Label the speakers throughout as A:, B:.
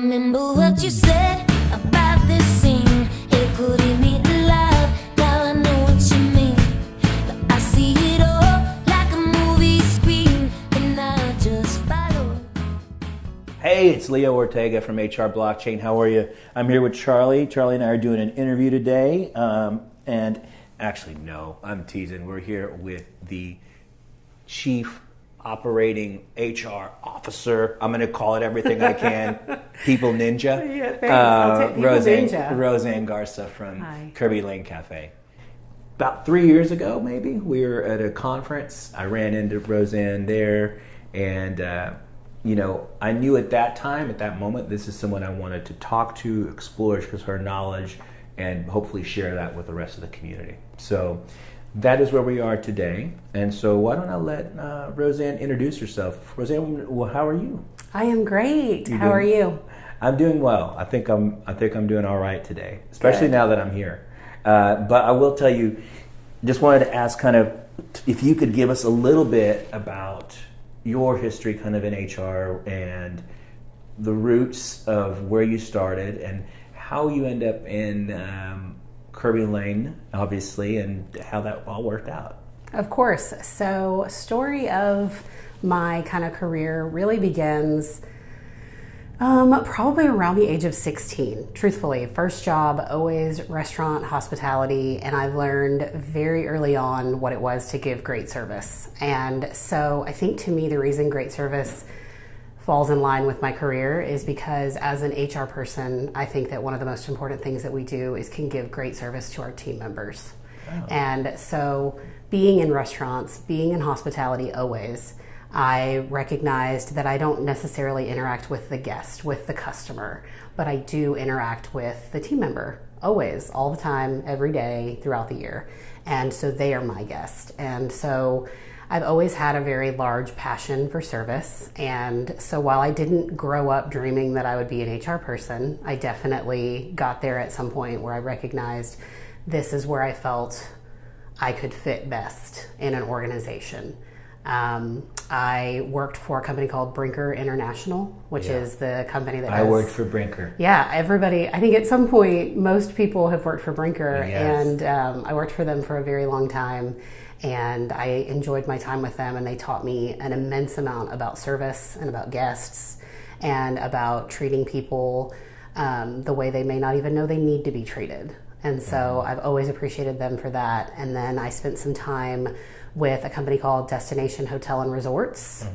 A: remember what you said about this scene. It couldn't mean love. Now I know what you mean. But I see it all like a movie screen, and I just follow.
B: Hey, it's Leo Ortega from HR Blockchain. How are you? I'm here with Charlie. Charlie and I are doing an interview today. And actually, no, I'm teasing. We're here with the Chief Operating HR Officer. I'm going to call it everything I can. People Ninja.
C: Yeah, thanks. I'll take People Ninja.
B: Ann Garza from
C: Hi.
B: Kerbey Lane Cafe. About 3 years ago, maybe, we were at a conference. I ran into Roseanne there, and I knew at that time, at that moment, this is someone I wanted to talk to, explore her knowledge, and hopefully share that with the rest of the community. So that is where we are today. And so why don't I let Roseanne introduce herself. Roseanne, well, how are you?
C: I am great. How are you?
B: I'm doing well. I think I'm doing all right today, especially now that I'm here. But I will tell you, just wanted to ask kind of if you could give us a little bit about your history kind of in HR and the roots of where you started and how you end up in Kerbey Lane, obviously, and how that all worked out.
C: Of course. So, story of my kind of career really begins probably around the age of 16, truthfully. First job, always restaurant, hospitality, and I learned very early on what it was to give great service. And so I think to me the reason great service falls in line with my career is because as an HR person, I think that one of the most important things that we do is can give great service to our team members. Oh. And so being in restaurants, being in hospitality always, I recognized that I don't necessarily interact with the guest, with the customer, but I do interact with the team member always, all the time, every day, throughout the year. And so they are my guest. And so I've always had a very large passion for service. And so while I didn't grow up dreaming that I would be an HR person, I definitely got there at some point where I recognized this is where I felt I could fit best in an organization. I worked for a company called Brinker International, which is the company that
B: I worked for Brinker.
C: Yeah, everybody, I think at some point, most people have worked for Brinker,
B: yes.
C: And I worked for them for a very long time, and I enjoyed my time with them, and they taught me an immense amount about service and about guests and about treating people the way they may not even know they need to be treated. And so I've always appreciated them for that. And then I spent some time with a company called Destination Hotel and Resorts.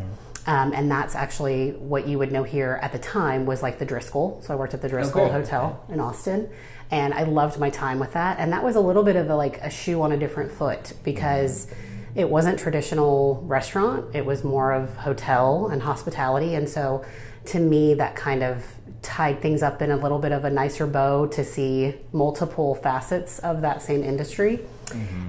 C: And that's actually what you would know here at the time was like the Driscoll. So I worked at the Driscoll Hotel in Austin, and I loved my time with that. And that was a little bit of a shoe on a different foot because it wasn't traditional restaurant. It was more of hotel and hospitality. And so to me, that kind of tied things up in a little bit of a nicer bow to see multiple facets of that same industry.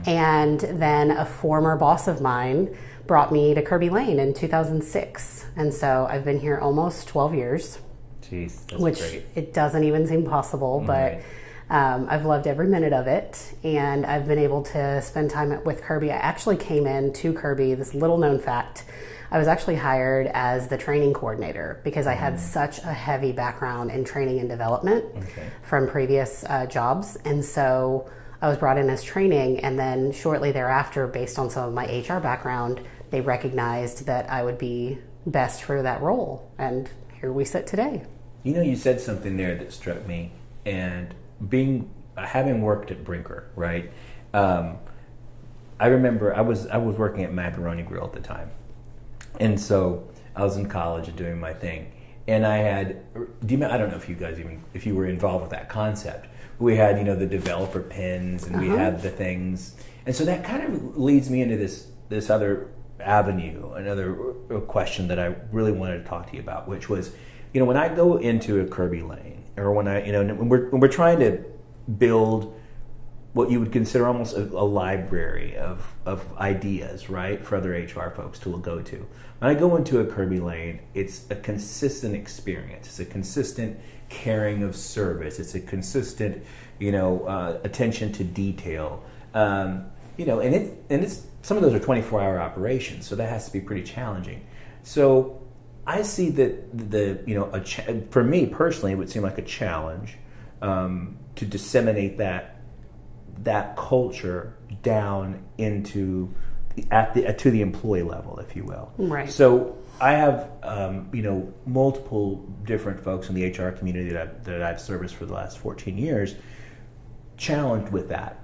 C: And then a former boss of mine brought me to Kerbey Lane in 2006. And so I've been here almost 12 years.
B: Jeez, that's
C: which
B: great.
C: It doesn't even seem possible, but I've loved every minute of it. And I've been able to spend time with Kerbey. I actually came in to Kerbey, this little known fact, I was actually hired as the training coordinator because I had such a heavy background in training and development from previous jobs. And so I was brought in as training, and then shortly thereafter, based on some of my HR background, they recognized that I would be best for that role. And here we sit today.
B: You know, you said something there that struck me, and having worked at Brinker, right? I remember I was working at Macaroni Grill at the time. And so I was in college and doing my thing, and I don't know if you were involved with that concept. We had, the developer pins, and we had the things, and so that kind of leads me into this other avenue, another question that I really wanted to talk to you about, which was, when I go into a Kerbey Lane, or when when we're trying to build what you would consider almost a library of ideas, right, for other HR folks to go to. When I go into a Kerbey Lane, it's a consistent experience. It's a consistent caring of service. It's a consistent, attention to detail. And it's some of those are 24-hour operations, so that has to be pretty challenging. So I see that for me personally, it would seem like a challenge to disseminate that culture down into to the employee level, if you will.
C: Right.
B: So I have multiple different folks in the HR community that I've serviced for the last 14 years, challenged with that.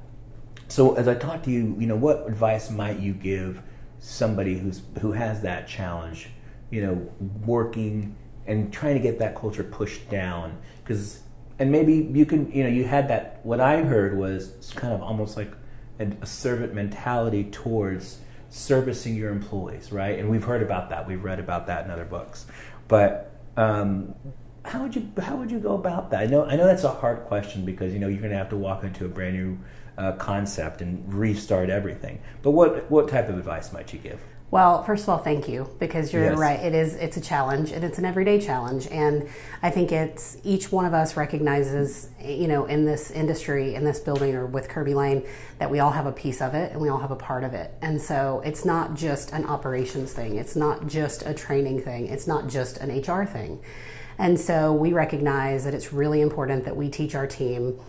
B: So as I talk to you, what advice might you give somebody who has that challenge, working and trying to get that culture pushed down? And maybe you can, you had that, what I heard was kind of almost like a servant mentality towards servicing your employees, right? And we've heard about that. We've read about that in other books. But how would you go about that? I know that's a hard question because, you're going to have to walk into a brand new concept and restart everything. But what type of advice might you give?
C: Well, first of all, thank you, because you're
B: Yes.
C: right. It's a challenge, and it's an everyday challenge. And I think it's each one of us recognizes, in this industry, in this building, or with Kerbey Lane, that we all have a piece of it and we all have a part of it. And so it's not just an operations thing. It's not just a training thing. It's not just an HR thing. And so we recognize that it's really important that we teach our team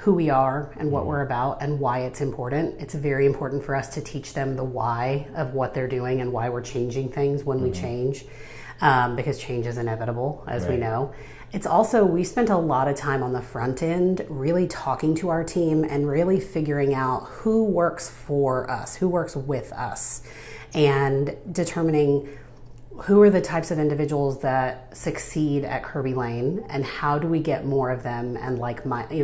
C: who we are and what we're about and why it's important. It's very important for us to teach them the why of what they're doing and why we're changing things when we change, because change is inevitable, as we know. It's also, we spent a lot of time on the front end really talking to our team and really figuring out who works for us, who works with us, and determining who are the types of individuals that succeed at Kerbey Lane, and how do we get more of them and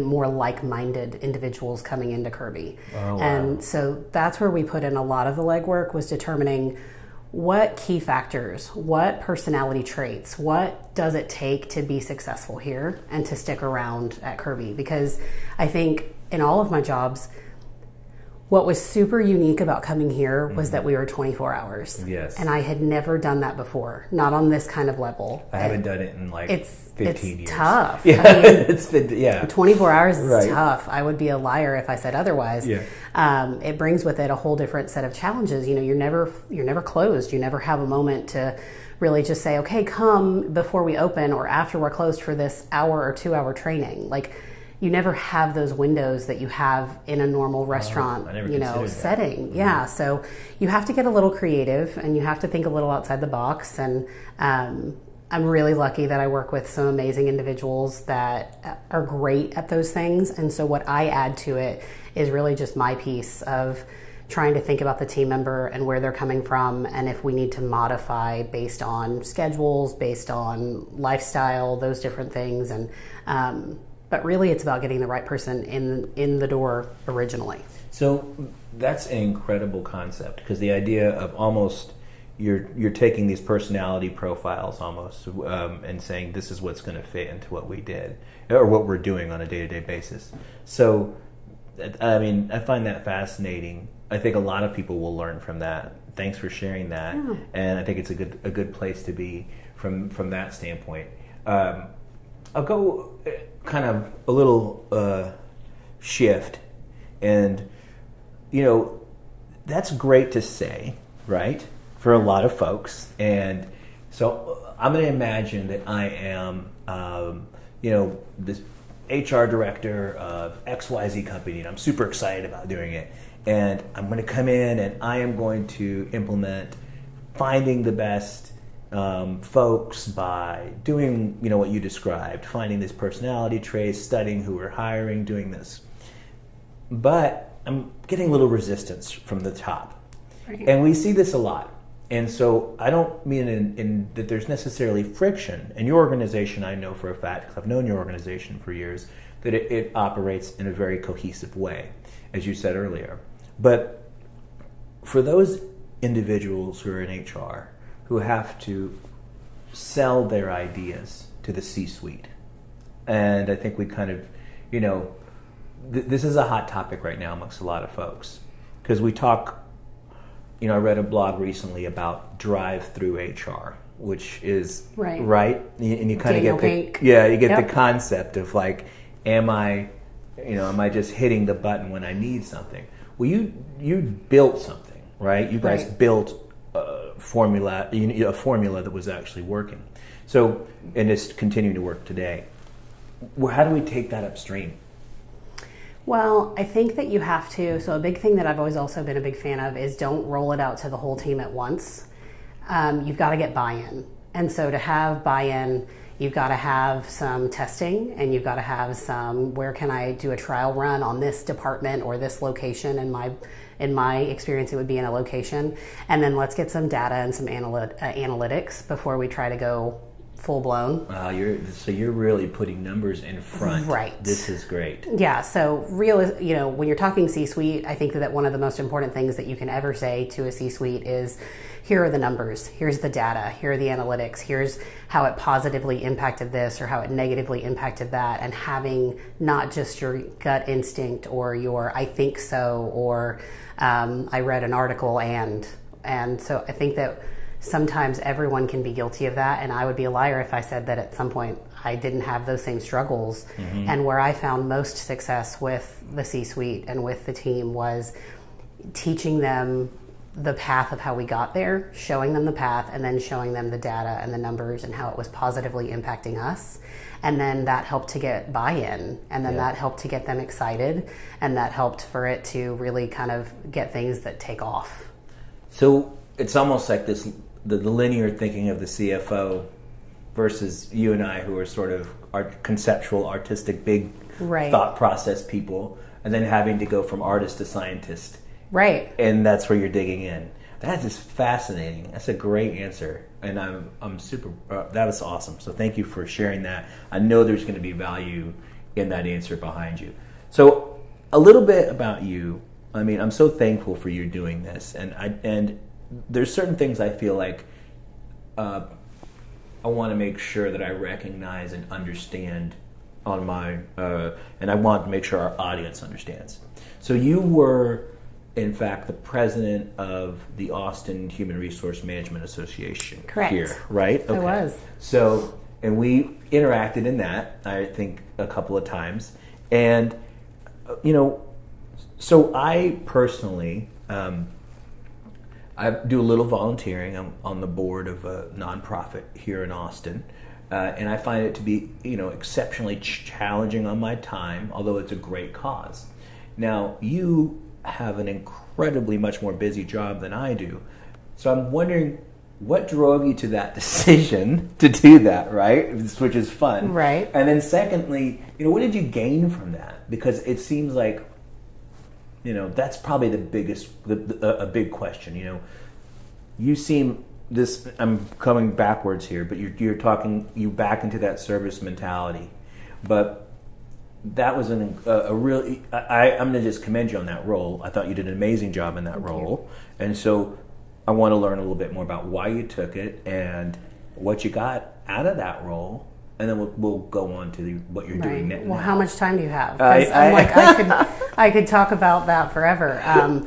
C: more like-minded individuals coming into Kerbey.
B: Oh, wow.
C: And so that's where we put in a lot of the legwork, was determining what key factors, what personality traits, what does it take to be successful here and to stick around at Kerbey. Because I think in all of my jobs, what was super unique about coming here was that we were 24 hours.
B: Yes.
C: And I had never done that before, not on this kind of level.
B: I haven't done it in 15 years.
C: It's tough.
B: Yeah,
C: I mean,
B: it's been,
C: 24 hours is
B: Right.
C: tough. I would be a liar if I said otherwise.
B: Yeah.
C: It brings with it a whole different set of challenges. You're never closed. You never have a moment to really just say, okay, come before we open or after we're closed for this hour or 2 hour training. You never have those windows that you have in a normal restaurant,
B: I never considered that.
C: setting. Yeah, so you have to get a little creative and you have to think a little outside the box. And I'm really lucky that I work with some amazing individuals that are great at those things. And so what I add to it is really just my piece of trying to think about the team member and where they're coming from, and if we need to modify based on schedules, based on lifestyle, those different things. And but really, it's about getting the right person in the door originally.
B: So that's an incredible concept, because the idea of almost you're taking these personality profiles almost and saying this is what's going to fit into what we did or what we're doing on a day-to-day basis. So, I mean, I find that fascinating. I think a lot of people will learn from that. Thanks for sharing that, and I think it's a good place to be from that standpoint. I'll go kind of a little shift, and that's great to say, right, for a lot of folks. And so I'm going to imagine that I am this HR director of XYZ company, and I'm super excited about doing it, and I'm going to come in and I am going to implement finding the best folks by doing what you described, finding this personality traits, studying who we're hiring, doing this. But I'm getting a little resistance from the top.
C: Right.
B: And we see this a lot. And so I don't mean in that there's necessarily friction. In your organization, I know for a fact, because I've known your organization for years, that it operates in a very cohesive way, as you said earlier. But for those individuals who are in HR, who have to sell their ideas to the C-suite. And I think we kind of, this is a hot topic right now amongst a lot of folks. Because we talk, I read a blog recently about drive-through HR, which is, right? And you kind of get the concept of am I just hitting the button when I need something? Well, you built something, right? You guys built formula, a formula that was actually working. So, and it's continuing to work today. Well, how do we take that upstream?
C: Well, I think that you have to. So a big thing that I've always also been a big fan of is don't roll it out to the whole team at once. You've got to get buy-in. And so to have buy-in, you've got to have some testing, and you've got to have some, where can I do a trial run on this department or this location? In my experience, it would be in a location. And then let's get some data and some analytics before we try to go full blown.
B: So you're really putting numbers in front.
C: Right.
B: This is great.
C: Yeah. So when you're talking C-suite, I think that one of the most important things that you can ever say to a C-suite is, here are the numbers, here's the data, here are the analytics, here's how it positively impacted this or how it negatively impacted that, and having not just your gut instinct or your I think so or I read an article and so I think that sometimes everyone can be guilty of that, and I would be a liar if I said that at some point I didn't have those same struggles. Mm-hmm. And where I found most success with the C-suite and with the team was teaching them the path of how we got there, showing them the path, and then showing them the data and the numbers and how it was positively impacting us. And then that helped to get buy-in, and then that helped to get them excited, and that helped for it to really kind of get things that take off.
B: So it's almost like this, the linear thinking of the CFO versus you and I, who are sort of conceptual, artistic, big thought process people, and then having to go from artist to scientist.
C: Right.
B: And that's where you're digging in. That is fascinating. That's a great answer. And I'm super, that was awesome. So thank you for sharing that. I know there's going to be value in that answer behind you. So a little bit about you. I mean, I'm so thankful for you doing this. And there's certain things I feel like I want to make sure that I recognize and understand on my, and I want to make sure our audience understands. So you were, in fact, the president of the Austin Human Resource Management Association.
C: Correct.
B: Here, right? Okay.
C: I was.
B: So, and we interacted in that, I think, a couple of times. And, so I personally, I do a little volunteering. I'm on the board of a nonprofit here in Austin. And I find it to be, exceptionally challenging on my time, although it's a great cause. Now, you have an incredibly much more busy job than I do. So I'm wondering what drove you to that decision to do that, right? Which is fun.
C: Right.
B: And then secondly, what did you gain from that? Because it seems like, that's probably the biggest, a big question, You seem this, I'm coming backwards here, but you're talking, you back into that service mentality. But that was I'm going to just commend you on that role. I thought you did an amazing job in that role. And so I want to learn a little bit more about why you took it and what you got out of that role. And then we'll go on to what you're doing now.
C: Well, how much time do you have? I could talk about that forever.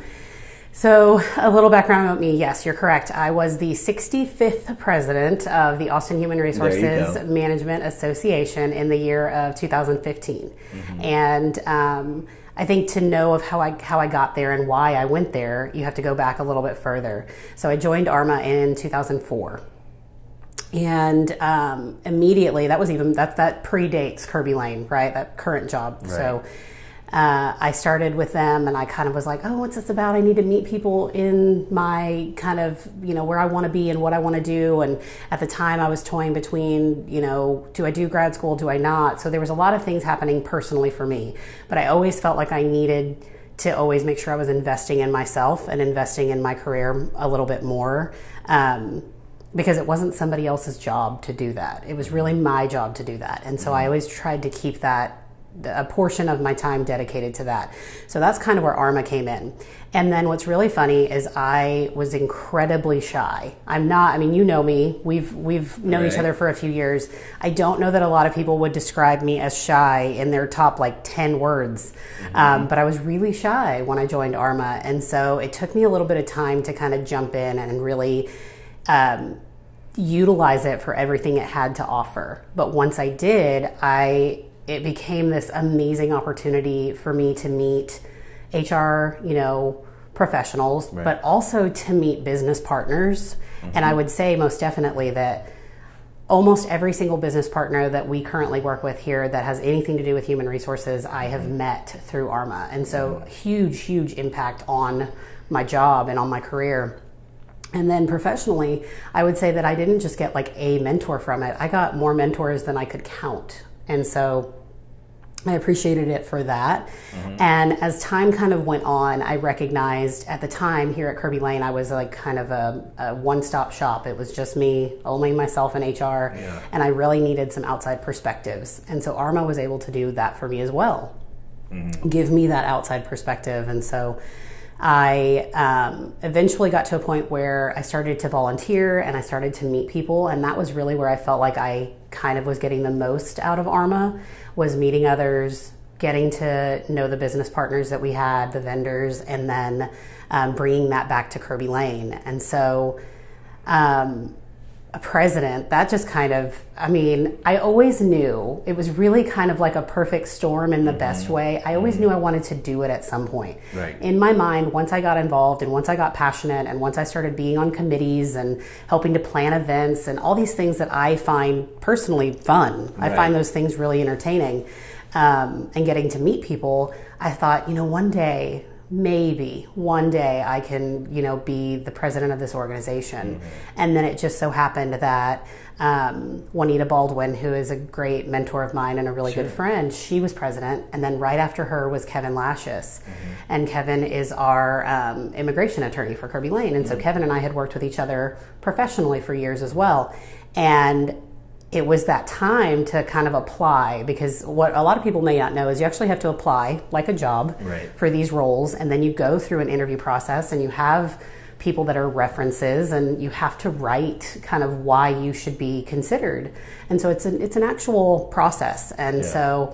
C: So a little background about me. Yes, you're correct. I was the 65th president of the Austin Human Resources Management Association in the year of 2015. Mm-hmm. And I think to know of how I got there and why I went there, you have to go back a little bit further. So I joined ARMA in 2004. And immediately, that predates Kerbey Lane, right? That current job. Right. So I started with them, and I kind of was like, oh, what's this about? I need to meet people in my kind of, where I want to be and what I want to do. And at the time I was toying between, do I do grad school? Do I not? So there was a lot of things happening personally for me, but I always felt like I needed to always make sure I was investing in myself and investing in my career a little bit more. Because it wasn't somebody else's job to do that. It was really my job to do that. And so I always tried to keep a portion of my time dedicated to that. So that's kind of where ARMA came in. And then what's really funny is I was incredibly shy. I'm not, you know me, we've known each other for a few years. I don't know that a lot of people would describe me as shy in their top 10 words. Mm-hmm. But I was really shy when I joined ARMA. And so it took me a little bit of time to kind of jump in and really utilize it for everything it had to offer. But once I did, it became this amazing opportunity for me to meet HR, professionals,
B: Right.
C: but also to meet business partners. And I would say most definitely that almost every single business partner that we currently work with here that has anything to do with human resources, I have met through ARMA. And so huge impact on my job and on my career. And then professionally, I would say that I didn't just get like a mentor from it. I got more mentors than I could count. And so I appreciated it for that. And as time kind of went on, I recognized at the time here at Kerbey Lane, I was like kind of a one-stop shop. It was just me, only myself in HR, and I really needed some outside perspectives. And so ARMA was able to do that for me as well, give me that outside perspective. And so I eventually got to a point where I started to volunteer and I started to meet people, and that was really where I felt like I kind of was getting the most out of ARMA, was meeting others, getting to know the business partners that we had, the vendors, and then bringing that back to Kerbey Lane. And so a president, that just kind of, I mean, I always knew it was really kind of like a perfect storm in the best way. I always knew I wanted to do it at some point.
B: Right.
C: In my mind, once I got involved and once I got passionate and once I started being on committees and helping to plan events and all these things that I find personally fun, I find those things really entertaining, and getting to meet people, I thought, you know, maybe one day I can, you know, be the president of this organization. And then it just so happened that Juanita Baldwin, who is a great mentor of mine and a really good friend, she was president. And then right after her was Kevin Lashus. And Kevin is our immigration attorney for Kerbey Lane. And so Kevin and I had worked with each other professionally for years as well. And it was that time to kind of apply, because what a lot of people may not know is you actually have to apply like a job for these roles, and then you go through an interview process and you have people that are references and you have to write kind of why you should be considered. And so it's an actual process. And so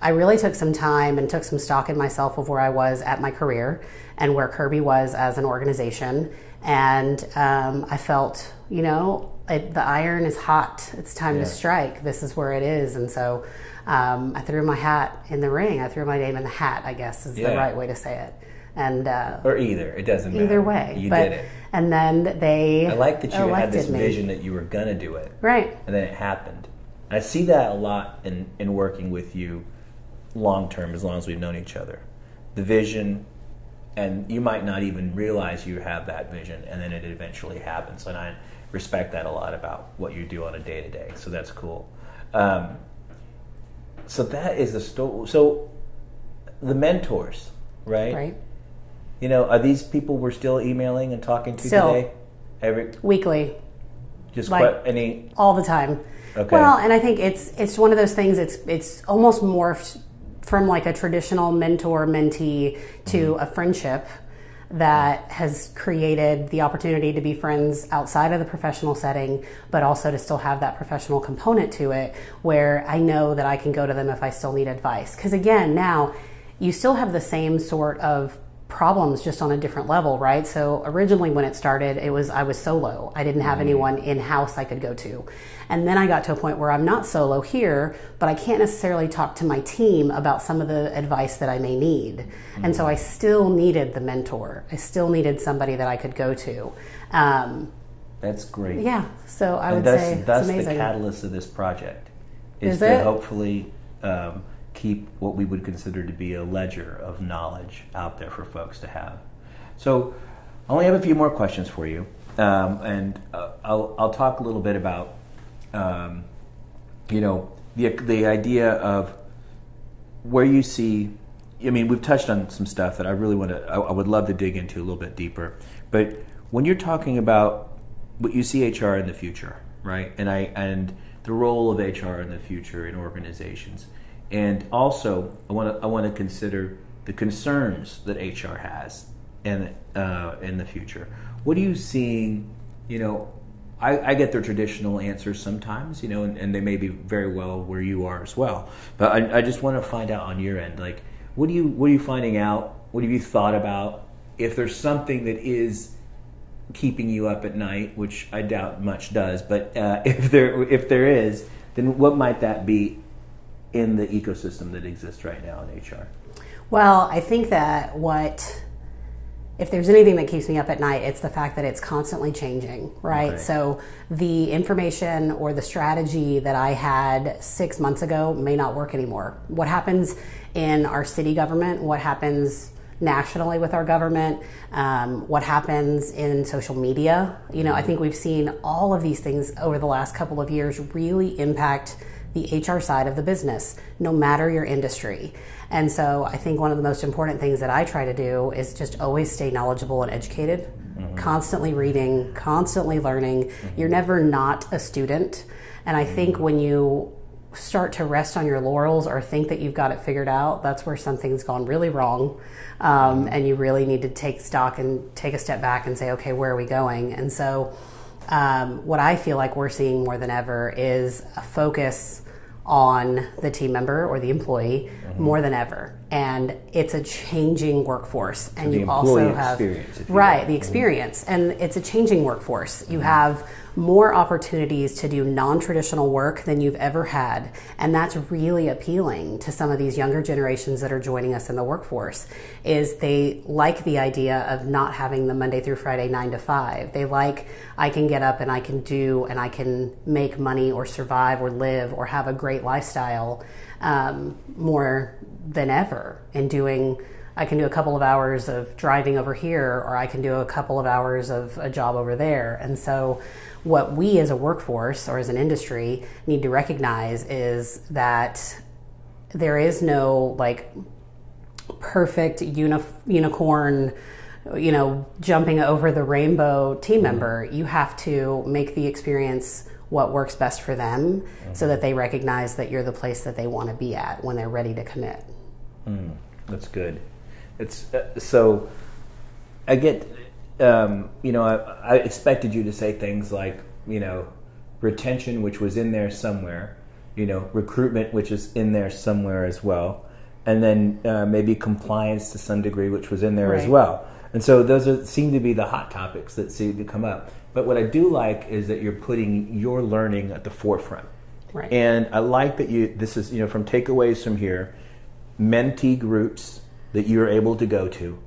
C: I really took some time and took some stock in myself of where I was at my career and where Kerbey was as an organization. And I felt, you know, the iron is hot. It's time to strike. This is where it is. And so I threw my hat in the ring. I threw my name in the hat, I guess is the right way to say it. And
B: or either. It doesn't matter.
C: Either way.
B: You did it.
C: And then
B: I like that you had this
C: me.
B: vision that you were going to do it.
C: Right.
B: And then it happened. I see that a lot in working with you long term, as long as we've known each other. The vision, and you might not even realize you have that vision, and then it eventually happens. And I respect that a lot about what you do on a day-to-day. So that's cool. So that is the story. So the mentors, right?
C: Right.
B: You know, are these people we're still emailing and talking to today?
C: Weekly.
B: Just
C: like,
B: any?
C: All the time.
B: Okay.
C: Well, and I think it's one of those things. It's almost morphed from like a traditional mentor-mentee to a friendship that has created the opportunity to be friends outside of the professional setting, but also to still have that professional component to it, where I know that I can go to them if I still need advice. Because again, now you still have the same sort of problems, just on a different level, right? So originally when it started, I was solo. I didn't have anyone in-house I could go to. And then I got to a point where I'm not solo here, but I can't necessarily talk to my team about some of the advice that I may need. And so I still needed the mentor. I still needed somebody that I could go to.
B: That's great.
C: Yeah, so I would say it's amazing.
B: That's the catalyst of this project, is
C: it?
B: to hopefully keep what we would consider to be a ledger of knowledge out there for folks to have. So I only have a few more questions for you, and I'll talk a little bit about you know, the idea of where you see. I mean, we've touched on some stuff that I really I would love to dig into a little bit deeper. But when you're talking about what you see HR in the future, right, and the role of HR in the future in organizations. And also, I want to consider the concerns that HR has in the future. What are you seeing? You know, I get their traditional answers sometimes, you know, and they may be very well where you are as well. But I just want to find out on your end, like, what are you finding out? What have you thought about? If there's something that is keeping you up at night, which I doubt much does, but if there is, then what might that be in the ecosystem that exists right now in HR?
C: Well, I think that what if there's anything that keeps me up at night, it's the fact that it's constantly changing, right?
B: Okay.
C: So the information or the strategy that I had 6 months ago may not work anymore. What happens in our city government, what happens nationally with our government, what happens in social media. You know, I think we've seen all of these things over the last couple of years really impact the HR side of the business, no matter your industry. And so I think one of the most important things that I try to do is just always stay knowledgeable and educated, constantly reading, constantly learning. You're never not a student. And I think when you start to rest on your laurels or think that you've got it figured out, that's where something's gone really wrong. And you really need to take stock and take a step back and say, okay, where are we going? And so what I feel like we're seeing more than ever is a focus on the team member or the employee more than ever. And it's a changing workforce. And
B: the
C: you also have,
B: experience, if you
C: right,
B: will.
C: the experience. And it's a changing workforce. You have more opportunities to do non-traditional work than you've ever had. And that's really appealing to some of these younger generations that are joining us in the workforce, is they like the idea of not having the Monday through Friday 9 to 5. They like, I can get up and I can do, and I can make money or survive or live or have a great lifestyle more than ever in doing, I can do a couple of hours of driving over here, or I can do a couple of hours of a job over there. And so what we as a workforce or as an industry need to recognize is that there is no like perfect unicorn, you know, jumping over the rainbow team member. You have to make the experience what works best for them so that they recognize that you're the place that they want to be at when they're ready to commit.
B: That's good. It's so I get, you know, I expected you to say things like, you know, retention, which was in there somewhere, you know, recruitment, which is in there somewhere as well, and then maybe compliance to some degree, which was in there as well. And so those seem to be the hot topics that seem to come up. But what I do like is that you're putting your learning at the forefront.
C: Right.
B: And I like that this is, you know, from takeaways from here, mentee groups that you're able to go to,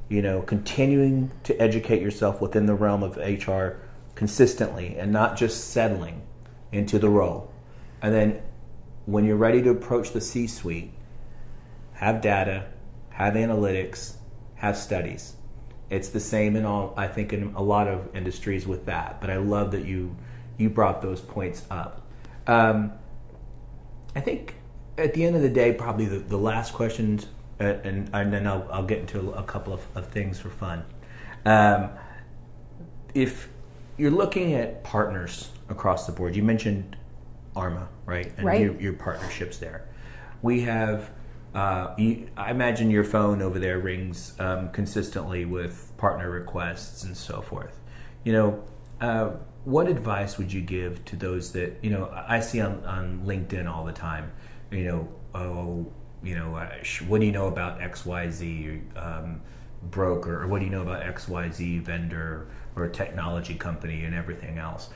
B: you know, continuing to educate yourself within the realm of HR consistently and not just settling into the role. And then when you're ready to approach the C-suite, have data, have analytics, have studies. It's the same in all, I think, in a lot of industries with that. But I love that you brought those points up. I think at the end of the day, probably the last questions, and then I'll get into a couple of things for fun. If you're looking at partners across the board, you mentioned ARMA, right? And your partnerships there. We have, I imagine your phone over there rings consistently with partner requests and so forth. You know, what advice would you give to those that, you know, I see on LinkedIn all the time, you know, what do you know about XYZ broker, or what do you know about XYZ vendor or technology company and everything else?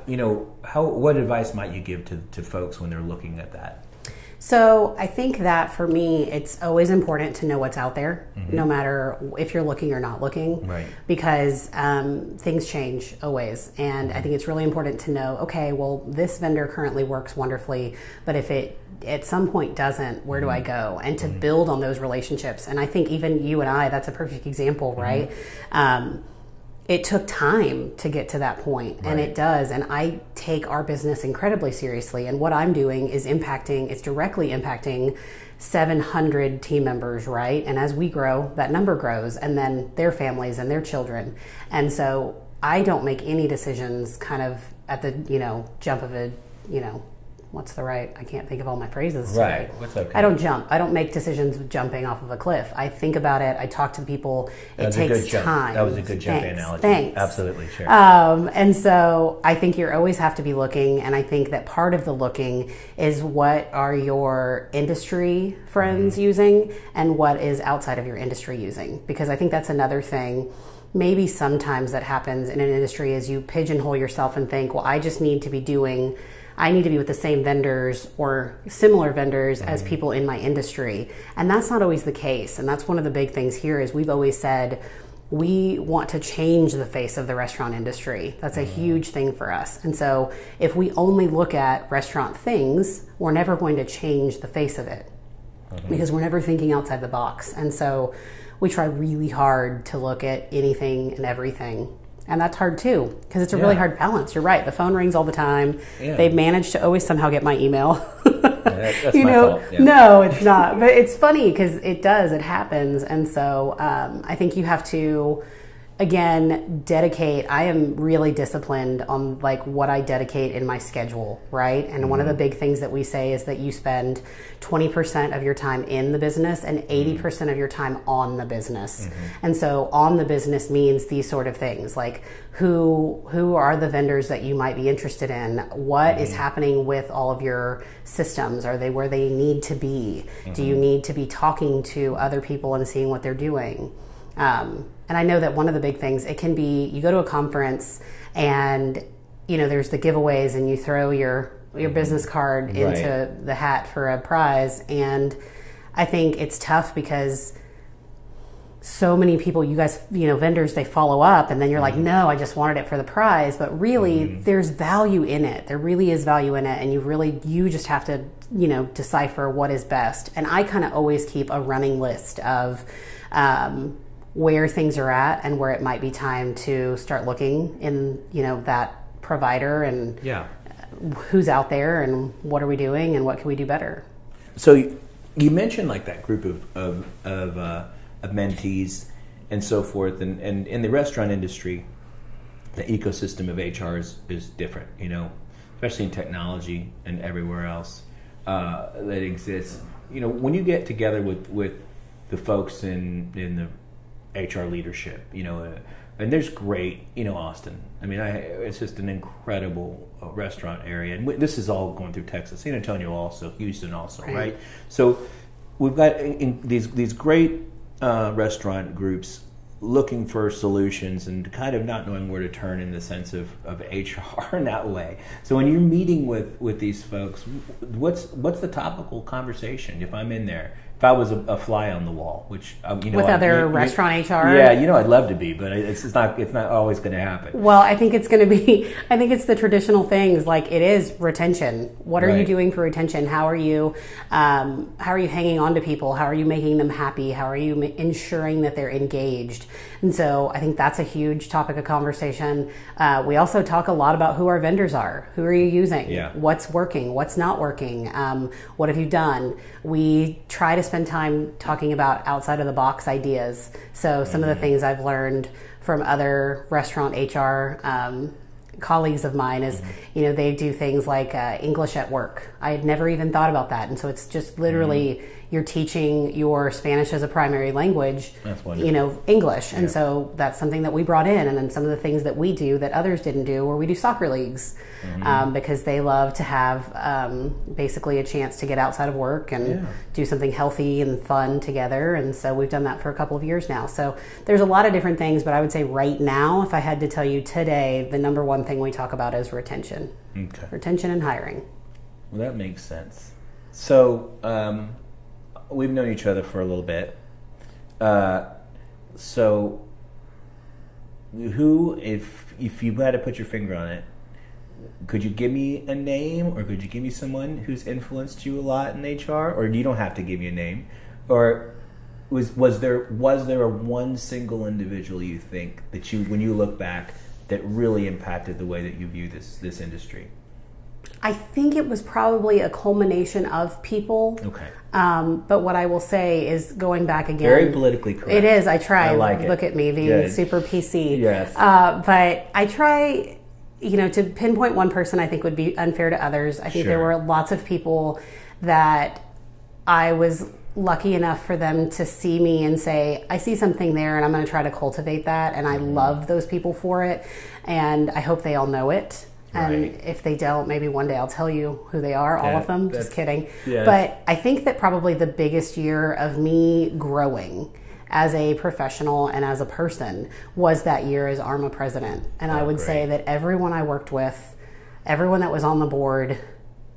B: You know, what advice might you give to folks when they're looking at that?
C: So I think that for me, it's always important to know what's out there, no matter if you're looking or not looking,
B: right?
C: Because things change always. And I think it's really important to know, okay, well, this vendor currently works wonderfully, but if it at some point doesn't, where do I go? And to build on those relationships. And I think even you and I, that's a perfect example, right? It took time to get to that point, and it does. And I take our business incredibly seriously. And what I'm doing is it's directly impacting 700 team members, right? And as we grow, that number grows, and then their families and their children. And so I don't make any decisions kind of at the, you know, jump of a, you know, I can't think of all my phrases today.
B: Right, that's okay.
C: I don't jump. I don't make decisions jumping off of a cliff. I think about it. I talk to people. It takes time.
B: That was a good jump analogy.
C: Thanks.
B: Absolutely, sure.
C: And so I think you always have to be looking, and I think that part of the looking is what are your industry friends using and what is outside of your industry using, because I think that's another thing maybe sometimes that happens in an industry is you pigeonhole yourself and think, well, I need to be with the same vendors or similar vendors as people in my industry. And that's not always the case. And that's one of the big things here is we've always said, we want to change the face of the restaurant industry. That's a huge thing for us. And so if we only look at restaurant things, we're never going to change the face of it because we're never thinking outside the box. And so we try really hard to look at anything and everything. And that's hard too, because it's a really hard balance. You're right. The phone rings all the time. Yeah. They've managed to always somehow get my email.
B: That's my fault. Yeah.
C: No, it's not. But it's funny because it happens. And so I think you have to, again, dedicate. I am really disciplined on like what I dedicate in my schedule, right? And one of the big things that we say is that you spend 20% of your time in the business and 80% of your time on the business. And so on the business means these sort of things like who are the vendors that you might be interested in? What is happening with all of your systems? Are they where they need to be? Do you need to be talking to other people and seeing what they're doing? And I know that one of the big things, it can be, you go to a conference and, there's the giveaways and you throw your business card into the hat for a prize. And I think it's tough because so many people, you guys, vendors, they follow up and then you're like, no, I just wanted it for the prize. But really there's value in it. There really is value in it. And you just have to, decipher what is best. And I kind of always keep a running list of, where things are at and where it might be time to start looking in, that provider and who's out there and what are we doing and what can we do better.
B: So you mentioned like that group of mentees and so forth, and in the restaurant industry, the ecosystem of HR is different, especially in technology and everywhere else that exists. When you get together with the folks in the HR leadership, and there's great, Austin. I mean, it's just an incredible restaurant area, and this is all going through Texas, San Antonio also, Houston also, right? So we've got these great restaurant groups looking for solutions and kind of not knowing where to turn in the sense of HR in that way. So when you're meeting with these folks, what's the topical conversation if I'm in there? If I was a fly on the wall, which
C: with other restaurant HR,
B: I'd love to be, but it's not always going to happen.
C: Well, I think it's going to be. I think it's the traditional things like it is retention. What are you doing for retention? How are you hanging on to people? How are you making them happy? How are you ensuring that they're engaged? And so I think that's a huge topic of conversation. We also talk a lot about who our vendors are. Who are you using? Yeah. What's working? What's not working? What have you done? We try to spend time talking about outside of the box ideas. So some of the things I've learned from other restaurant HR colleagues of mine is, they do things like English at work. I had never even thought about that. And so it's just literally you're teaching your Spanish as a primary language, English. And so that's something that we brought in. And then some of the things that we do that others didn't do, where we do soccer leagues, because they love to have basically a chance to get outside of work and do something healthy and fun together. And so we've done that for a couple of years now. So there's a lot of different things, but I would say right now, if I had to tell you today, the number one thing we talk about is retention. Okay. Retention and hiring.
B: Well, that makes sense. So, we've known each other for a little bit. So, if you had to put your finger on it, could you give me a name, or could you give me someone who's influenced you a lot in HR? Or you don't have to give me a name. Or was there a one single individual you think that when you look back, that really impacted the way that you view this industry?
C: I think it was probably a culmination of people. Okay. But what I will say is, going back again,
B: very politically correct.
C: It is. I try.
B: I like
C: Look at me being super PC.
B: Yes.
C: But I try, to pinpoint one person I think would be unfair to others. I think there were lots of people that I was lucky enough for them to see me and say, I see something there and I'm going to try to cultivate that. And I love those people for it. And I hope they all know it. And if they don't, maybe one day I'll tell you who they are, all of them. Just kidding. Yes. But I think that probably the biggest year of me growing as a professional and as a person was that year as ARMA president. And I would say that everyone I worked with, everyone that was on the board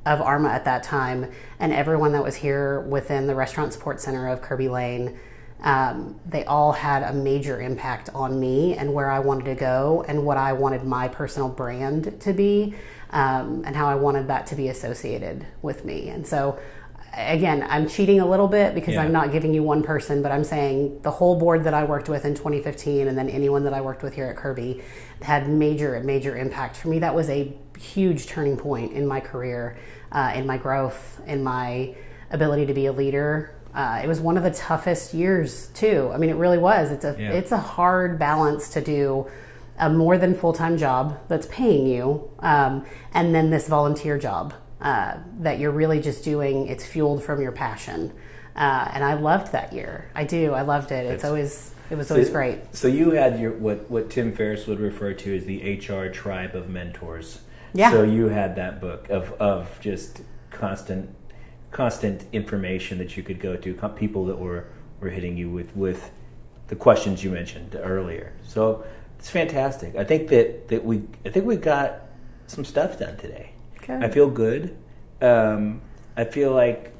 C: of ARMA at that time, and everyone that was here within the Restaurant Support Center of Kerbey Lane, they all had a major impact on me and where I wanted to go and what I wanted my personal brand to be, and how I wanted that to be associated with me. And so, again, I'm cheating a little bit because I'm not giving you one person, but I'm saying the whole board that I worked with in 2015 and then anyone that I worked with here at Kerbey had major impact for me. That was a huge turning point in my career, in my growth, in my ability to be a leader. It was one of the toughest years too. I mean, it really was. It's a hard balance to do a more than full-time job that's paying you, and then this volunteer job that you're really just doing. It's fueled from your passion, and I loved that year. I loved it. It was always great.
B: So you had your what Tim Ferriss would refer to as the HR tribe of mentors.
C: Yeah.
B: So you had that book of just constant information that you could go to, people that were hitting you with the questions you mentioned earlier. So it's fantastic. I think that we got some stuff done today.
C: Good.
B: I feel good. I feel like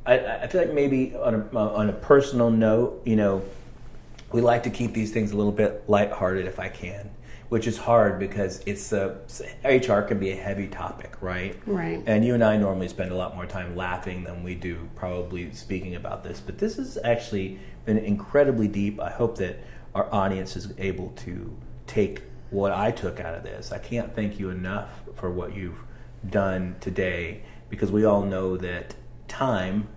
B: maybe on a personal note, we like to keep these things a little bit lighthearted if I can, which is hard because HR can be a heavy topic, right?
C: Right.
B: And you and I normally spend a lot more time laughing than we do probably speaking about this. But this has actually been incredibly deep. I hope that our audience is able to take what I took out of this. I can't thank you enough for what you've done today, because we all know that time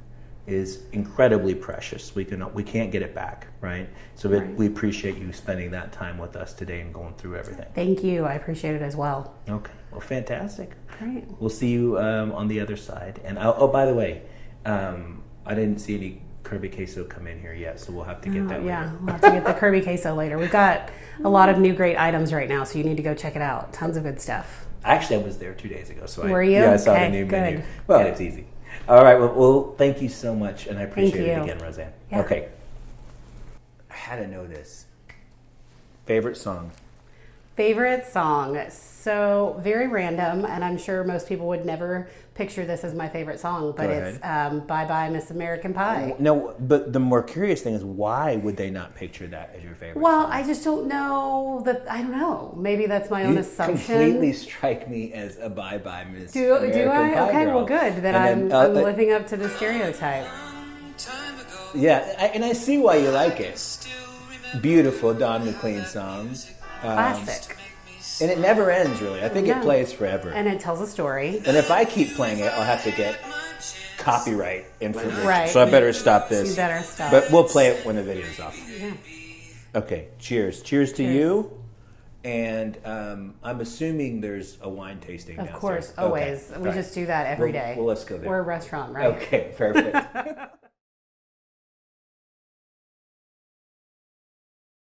B: is incredibly precious. We can't get it back, right? So we appreciate you spending that time with us today and going through everything.
C: Thank you. I appreciate it as well.
B: Okay. Well, fantastic.
C: Great.
B: We'll see you on the other side. And by the way, I didn't see any Kerbey queso come in here yet, so we'll have to get that later.
C: Yeah, we'll have to get the Kerbey queso later. We've got a lot of new great items right now, so you need to go check it out. Tons of good stuff.
B: Actually, I was there 2 days ago. So
C: Were you?
B: Yeah, I saw the new menu. Well,
C: good.
B: It's easy. All right. Well, thank you so much, and I appreciate it again, Roseanne.
C: Yeah.
B: Okay. I had to know this. Favorite song?
C: Favorite song. So very random, and I'm sure most people would never picture this as my favorite song, but it's Bye Bye Miss American Pie.
B: No, but the more curious thing is, why would they not picture that as your favorite
C: Well,
B: song?
C: I just don't know that. I don't know. Maybe that's my own assumption.
B: You completely strike me as a Bye Bye Miss
C: Do
B: American
C: I?
B: Pie
C: Okay,
B: girl.
C: well, good. Then I'm living up to the stereotype.
B: Yeah, and I see why you like it. Beautiful Don McLean song.
C: Classic.
B: And it never ends, really. I think it plays forever.
C: And it tells a story.
B: And if I keep playing it, I'll have to get copyright information.
C: Right.
B: So I better stop this.
C: You better stop.
B: But we'll play it when the video's off.
C: Yeah.
B: Okay, cheers. Cheers to you. And I'm assuming there's a wine tasting
C: Of
B: downstairs.
C: course, always.
B: Okay.
C: We just do that every day.
B: Well, let's go there.
C: We're a restaurant, right?
B: Okay, perfect.